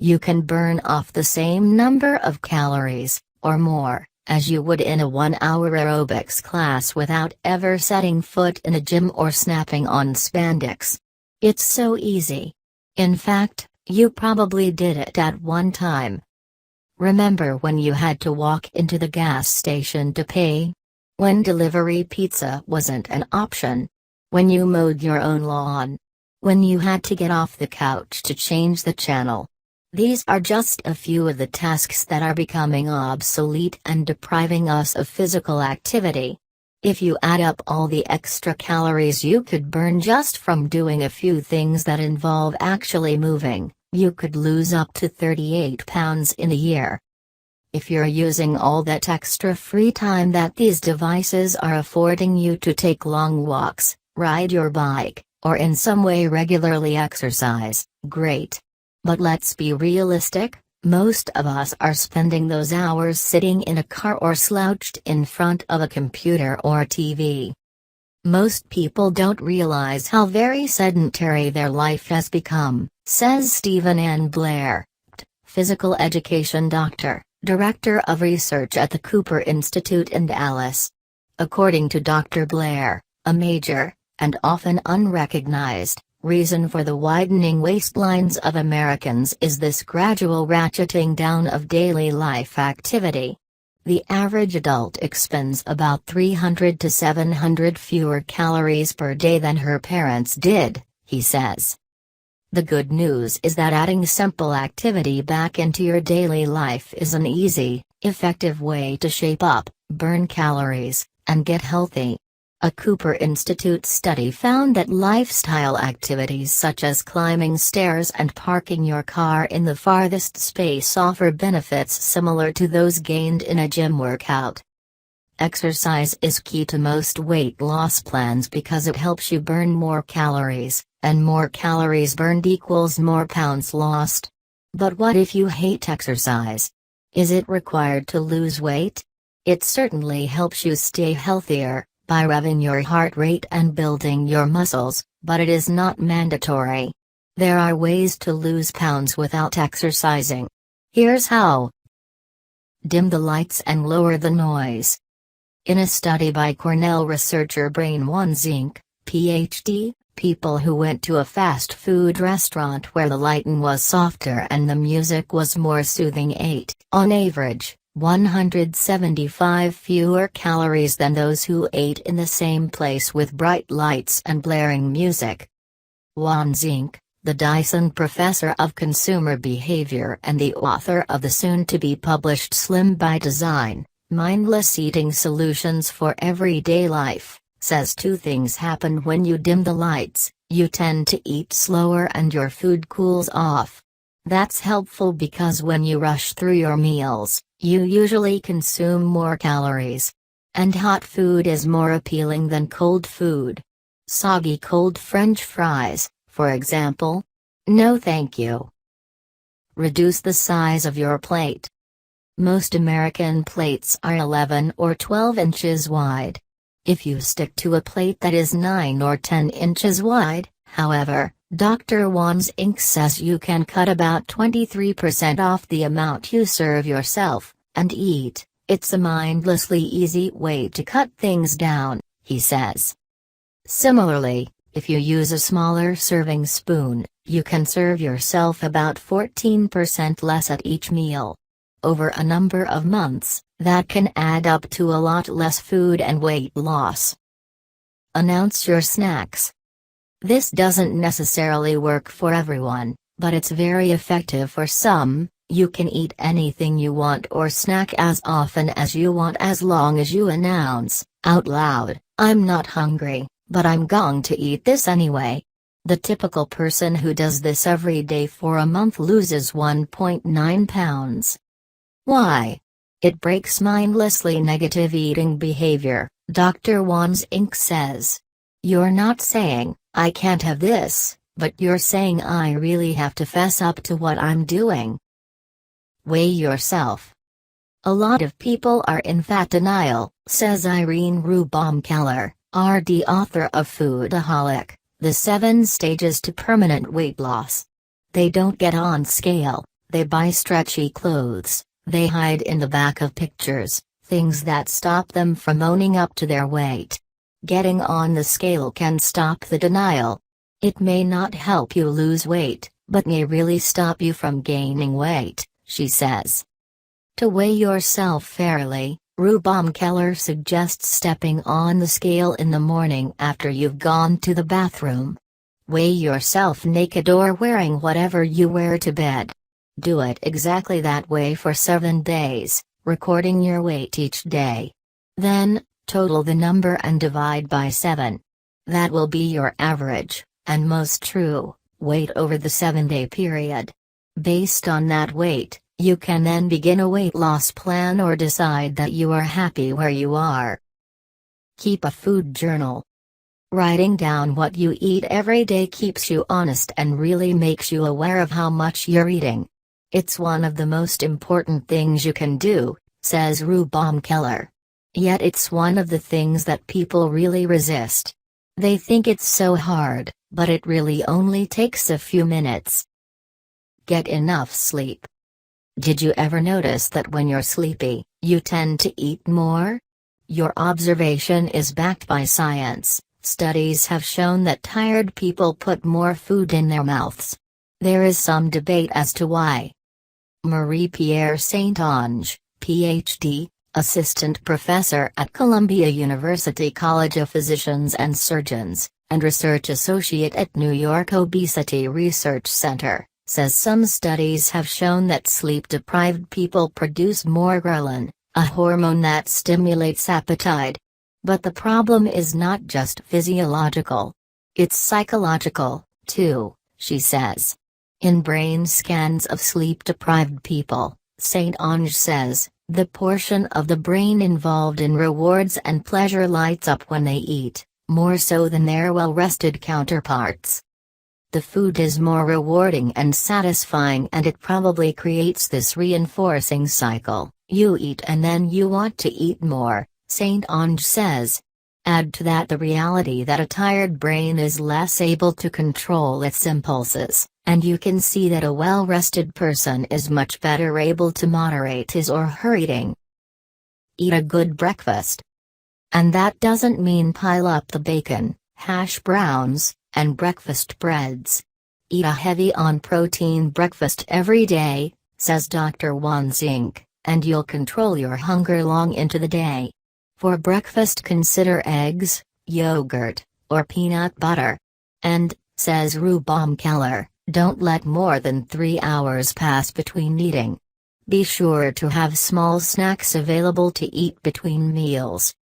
you can burn off the same number of calories, or more, as you would in a 1-hour aerobics class without ever setting foot in a gym or snapping on spandex. It's so easy. In fact, you probably did it at one time. Remember when you had to walk into the gas station to pay? When delivery pizza wasn't an option? When you mowed your own lawn? When you had to get off the couch to change the channel? These are just a few of the tasks that are becoming obsolete and depriving us of physical activity. If you add up all the extra calories you could burn just from doing a few things that involve actually moving, you could lose up to 38 pounds in a year. If you're using all that extra free time that these devices are affording you to take long walks, ride your bike, or in some way regularly exercise, great. But let's be realistic, most of us are spending those hours sitting in a car or slouched in front of a computer or TV. Most people don't realize how very sedentary their life has become, says Stephen N. Blair, physical education doctor, director of research at the Cooper Institute in Dallas. According to Dr. Blair, a major, and often unrecognized, reason for the widening waistlines of Americans is this gradual ratcheting down of daily life activity. The average adult expends about 300 to 700 fewer calories per day than her parents did, he says. The good news is that adding simple activity back into your daily life is an easy, effective way to shape up, burn calories, and get healthy. A Cooper Institute study found that lifestyle activities such as climbing stairs and parking your car in the farthest space offer benefits similar to those gained in a gym workout. Exercise is key to most weight loss plans because it helps you burn more calories, and more calories burned equals more pounds lost. But what if you hate exercise? Is it required to lose weight? It certainly helps you stay healthier by revving your heart rate and building your muscles, but it is not mandatory. There are ways to lose pounds without exercising. Here's how. Dim the lights and lower the noise. In a study by Cornell researcher Brain Ones Inc., Ph.D., people who went to a fast food restaurant where the lighting was softer and the music was more soothing ate, on average, 175 fewer calories than those who ate in the same place with bright lights and blaring music. Ones Inc., the Dyson professor of consumer behavior and the author of the soon-to-be-published Slim by Design, Mindless Eating Solutions for Everyday Life, says two things happen when you dim the lights: you tend to eat slower and your food cools off. That's helpful because when you rush through your meals, you usually consume more calories. And hot food is more appealing than cold food. Soggy cold French fries, for example? No thank you. Reduce the size of your plate. Most American plates are 11 or 12 inches wide. If you stick to a plate that is 9 or 10 inches wide, however, Dr. Ones Inc. says you can cut about 23% off the amount you serve yourself, and eat. It's a mindlessly easy way to cut things down, he says. Similarly, if you use a smaller serving spoon, you can serve yourself about 14% less at each meal. Over a number of months, that can add up to a lot less food and weight loss. Announce your snacks. This doesn't necessarily work for everyone, but it's very effective for some. You can eat anything you want or snack as often as you want as long as you announce, out loud, "I'm not hungry, but I'm going to eat this anyway." The typical person who does this every day for a month loses 1.9 pounds. Why? It breaks mindlessly negative eating behavior, Dr. Ones Inc. says. You're not saying, "I can't have this," but you're saying, "I really have to fess up to what I'm doing." Weigh yourself. A lot of people are in fat denial, says Irene Rubaum-Keller, RD, author of Foodaholic: The 7 Stages to Permanent Weight Loss. They don't get on scale, They buy stretchy clothes, they hide in the back of pictures, things that stop them from owning up to their weight. Getting on the scale can stop the denial. It may not help you lose weight, but may really stop you from gaining weight, she says. To weigh yourself fairly, Rue Baumkeller suggests stepping on the scale in the morning after you've gone to the bathroom. Weigh yourself naked or wearing whatever you wear to bed. Do it exactly that way for 7 days, recording your weight each day. Then, total the number and divide by 7. That will be your average, and most true, weight over the 7-day period. Based on that weight, you can then begin a weight loss plan or decide that you are happy where you are. Keep a food journal. Writing down what you eat every day keeps you honest and really makes you aware of how much you're eating. It's one of the most important things you can do, says Rue Baumkeller. Yet it's one of the things that people really resist. They think it's so hard, but it really only takes a few minutes. Get enough sleep. Did you ever notice that when you're sleepy, you tend to eat more? Your observation is backed by science. Studies have shown that tired people put more food in their mouths. There is some debate as to why. Marie-Pierre Saint-Onge, Ph.D., Assistant Professor at Columbia University College of Physicians and Surgeons, and Research Associate at New York Obesity Research Center, says some studies have shown that sleep-deprived people produce more ghrelin, a hormone that stimulates appetite. But the problem is not just physiological. It's psychological, too, she says. In brain scans of sleep-deprived people, Saint-Onge says, the portion of the brain involved in rewards and pleasure lights up when they eat, more so than their well-rested counterparts. The food is more rewarding and satisfying, and it probably creates this reinforcing cycle. You eat and then you want to eat more, Saint-Onge says. Add to that the reality that a tired brain is less able to control its impulses, and you can see that a well-rested person is much better able to moderate his or her eating. Eat a good breakfast. And that doesn't mean pile up the bacon, hash browns, and breakfast breads. Eat a heavy on protein breakfast every day, says Dr. Wan Zink, and you'll control your hunger long into the day. For breakfast consider eggs, yogurt, or peanut butter. And, says Rue Baumkeller, don't let more than 3 hours pass between eating. Be sure to have small snacks available to eat between meals.